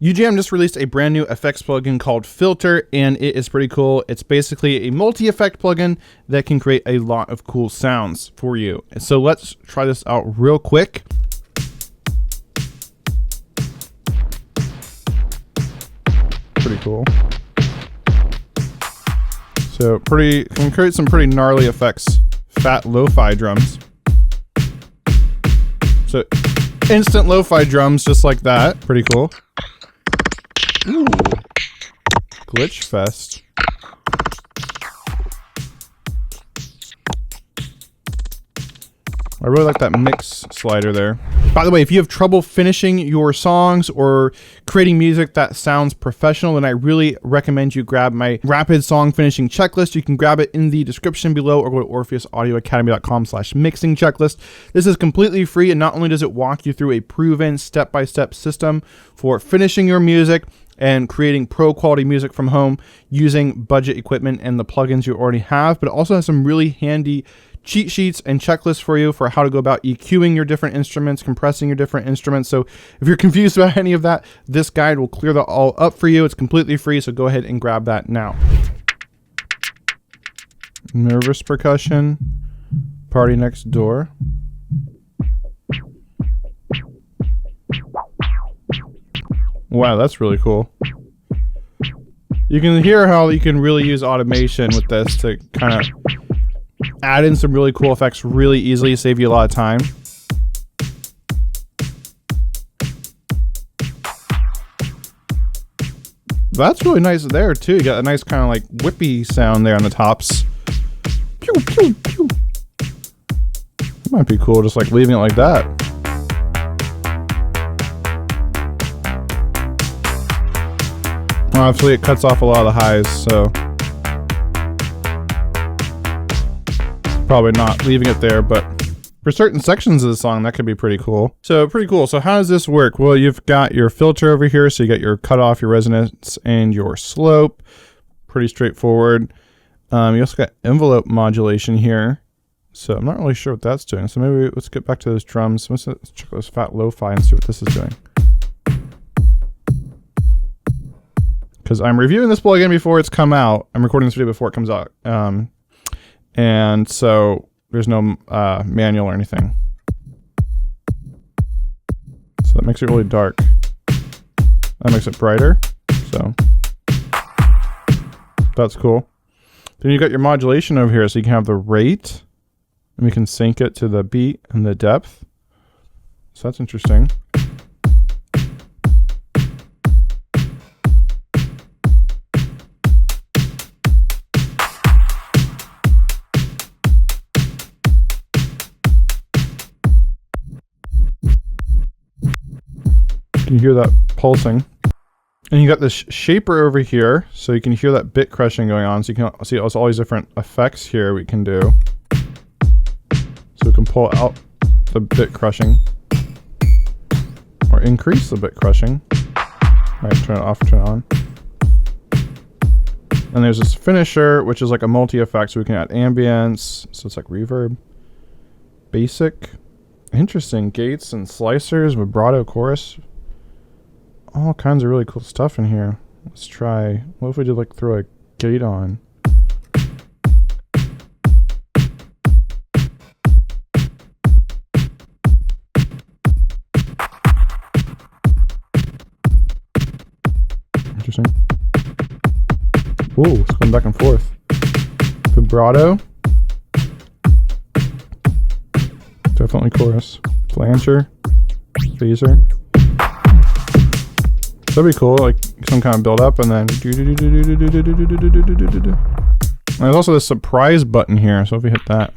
Ujam just released a brand new effects plugin called Filter, and it is pretty cool. It's basically a multi-effect plugin that can create a lot of cool sounds for you. So let's try this out real quick. Pretty cool. So can create some pretty gnarly effects. Fat lo-fi drums. So instant lo-fi drums just like that. Pretty cool. Ooh. Glitch Fest. I really like that mix slider there. By the way, if you have trouble finishing your songs or creating music that sounds professional, then I really recommend you grab my rapid song finishing checklist. You can grab it in the description below or go to orpheusaudioacademy.com/mixing checklist. This is completely free, and not only does it walk you through a proven step-by-step system for finishing your music and creating pro quality music from home using budget equipment and the plugins you already have, but it also has some really handy cheat sheets and checklists for you for how to go about EQing your different instruments, compressing your different instruments. So if you're confused about any of that, this guide will clear that all up for you. It's completely free, so go ahead and grab that now. Nervous percussion, party next door. Wow, that's really cool. You can hear how you can really use automation with this to kind of add in some really cool effects really easily, save you a lot of time. That's really nice there too. You got a nice kind of like whippy sound there on the tops. Pew, pew, pew. It might be cool just like leaving it like that. Obviously it cuts off a lot of the highs, so probably not leaving it there, but for certain sections of the song, that could be pretty cool. So pretty cool. So how does this work? Well, you've got your filter over here. So you got your cutoff, your resonance, and your slope. Pretty straightforward. You also got envelope modulation here. So I'm not really sure what that's doing. So maybe let's get back to those drums. Let's check those fat lo-fi and see what this is doing. Because I'm reviewing this plugin before it's come out. I'm recording this video before it comes out. And so there's no manual or anything. So that makes it really dark. That makes it brighter. So that's cool. Then you got your modulation over here, so you can have the rate, and we can sync it to the beat and the depth. So that's interesting. You can hear that pulsing. And you got this shaper over here, so you can hear that bit crushing going on. So you can see all these different effects here we can do. So we can pull out the bit crushing or increase the bit crushing. Right, turn it off, turn it on. And there's this finisher, which is like a multi-effect, so we can add ambience. So it's like reverb, basic, interesting gates and slicers, vibrato, chorus. All kinds of really cool stuff in here. Let's try, what if we did like throw a gate on? Interesting. Ooh, it's going back and forth. Vibrato. Definitely chorus. Flancher. Phaser. That'd be cool, like some kind of build up and then. And there's also this surprise button here, so if we hit that.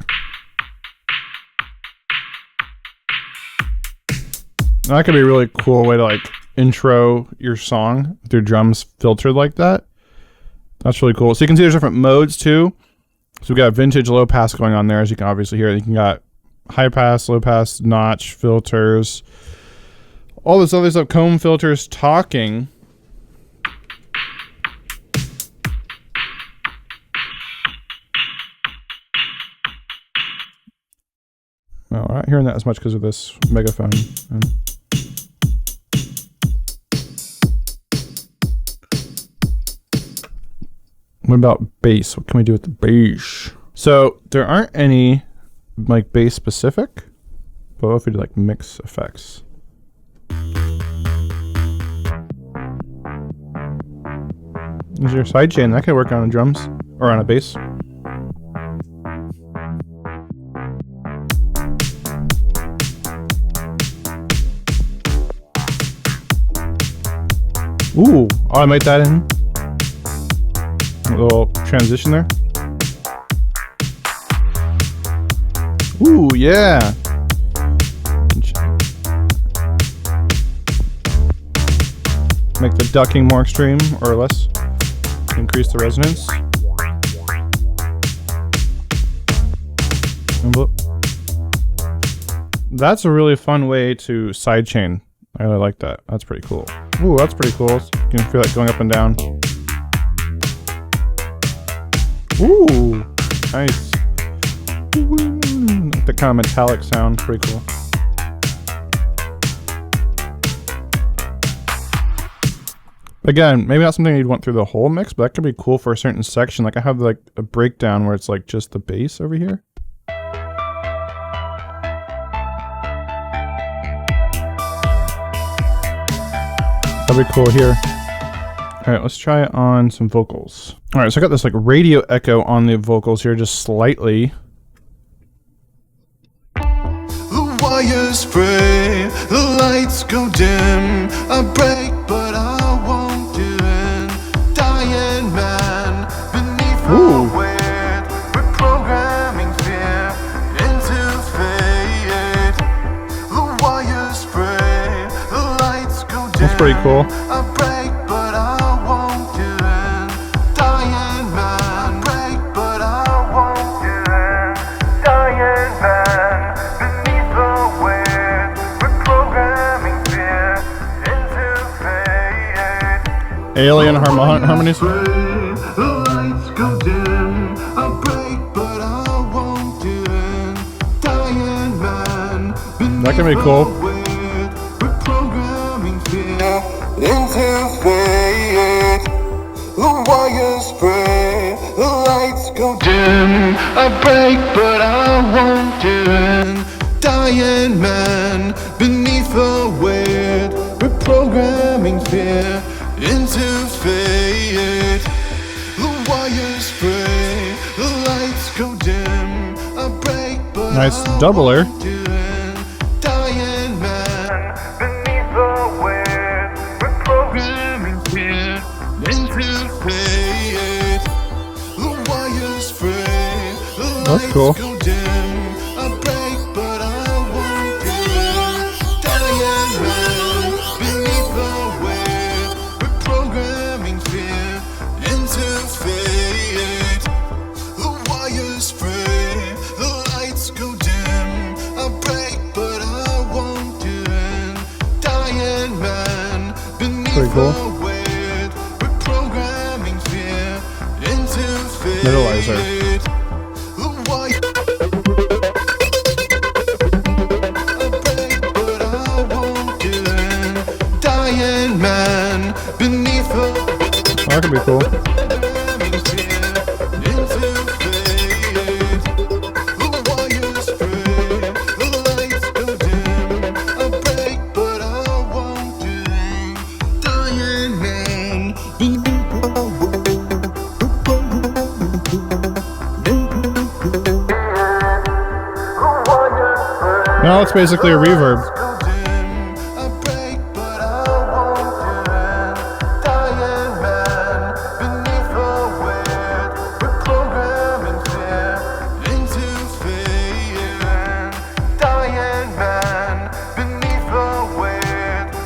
That could be a really cool way to like intro your song with your drums filtered like that. That's really cool. So you can see there's different modes too. So we got vintage low pass going on there, as you can obviously hear. You can got high pass, low pass, notch, filters. All this other stuff, comb filters, talking. Well, we're not hearing that as much because of this megaphone. What about bass? What can we do with the bass? So there aren't any like bass specific, but what if we do like mix effects? Is your sidechain that could work on the drums or on a bass? Ooh, automate that in. A little transition there. Ooh, yeah. Make the ducking more extreme or less. Increase the resonance. That's a really fun way to sidechain. I really like that. That's pretty cool. Ooh, that's pretty cool. You can feel it going up and down. Ooh, nice. The kind of metallic sound, pretty cool. Again, maybe not something you'd want through the whole mix, but that could be cool for a certain section. Like I have like a breakdown where it's like just the bass over here. That'd be cool here. All right, let's try it on some vocals. All right, so I got this like radio echo on the vocals here, just slightly. The wires spray, the lights go dim. I break, but I won't do it. Dying man beneath the weight, reprogramming fear into fate. The wires spray, the lights go dim. That's pretty cool. I break, but I won't do it. Dying man, break, but I won't do it. Dying man beneath the weight, reprogramming fear into fate. Alien harmonies. The lights go dim. I break, but I won't do it. Dying man beneath That can be cool. the weight, reprogramming fear into fate. The wires spray, the lights go dim. I break, but I won't do it. Dying man beneath the weight, reprogramming fear into fate. The wires spray, the lights go dim. I break, but Nice I doubler. won't do it. Dying man beneath the weight, reprogramming fear into fate. The wires spray, the That's lights cool. go dim. I break, but I won't do it. Dying man beneath the weight, reprogramming fear into fate. The wires spray, the lights go dim. I break, but I won't do it. Dying man beneath Pretty cool. the weight, reprogramming fear into fate. Middleizer. The wire- I break, but I won't do it. Dying man beneath the That could be cool. Now it's basically a reverb.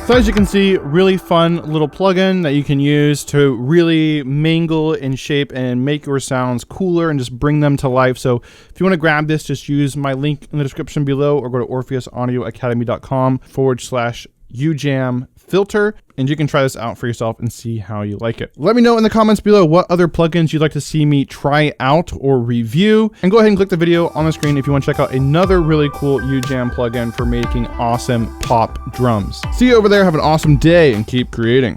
So as you can see, really fun little plugin that you can use to really mingle and shape and make your sounds cooler and just bring them to life. So if you want to grab this, just use my link in the description below or go to orpheusaudioacademy.com/Ujam Filter, and you can try this out for yourself and see how you like it. Let me know in the comments below what other plugins you'd like to see me try out or review, and go ahead and click the video on the screen if you want to check out another really cool Ujam plugin for making awesome pop drums. See you over there, have an awesome day, and keep creating.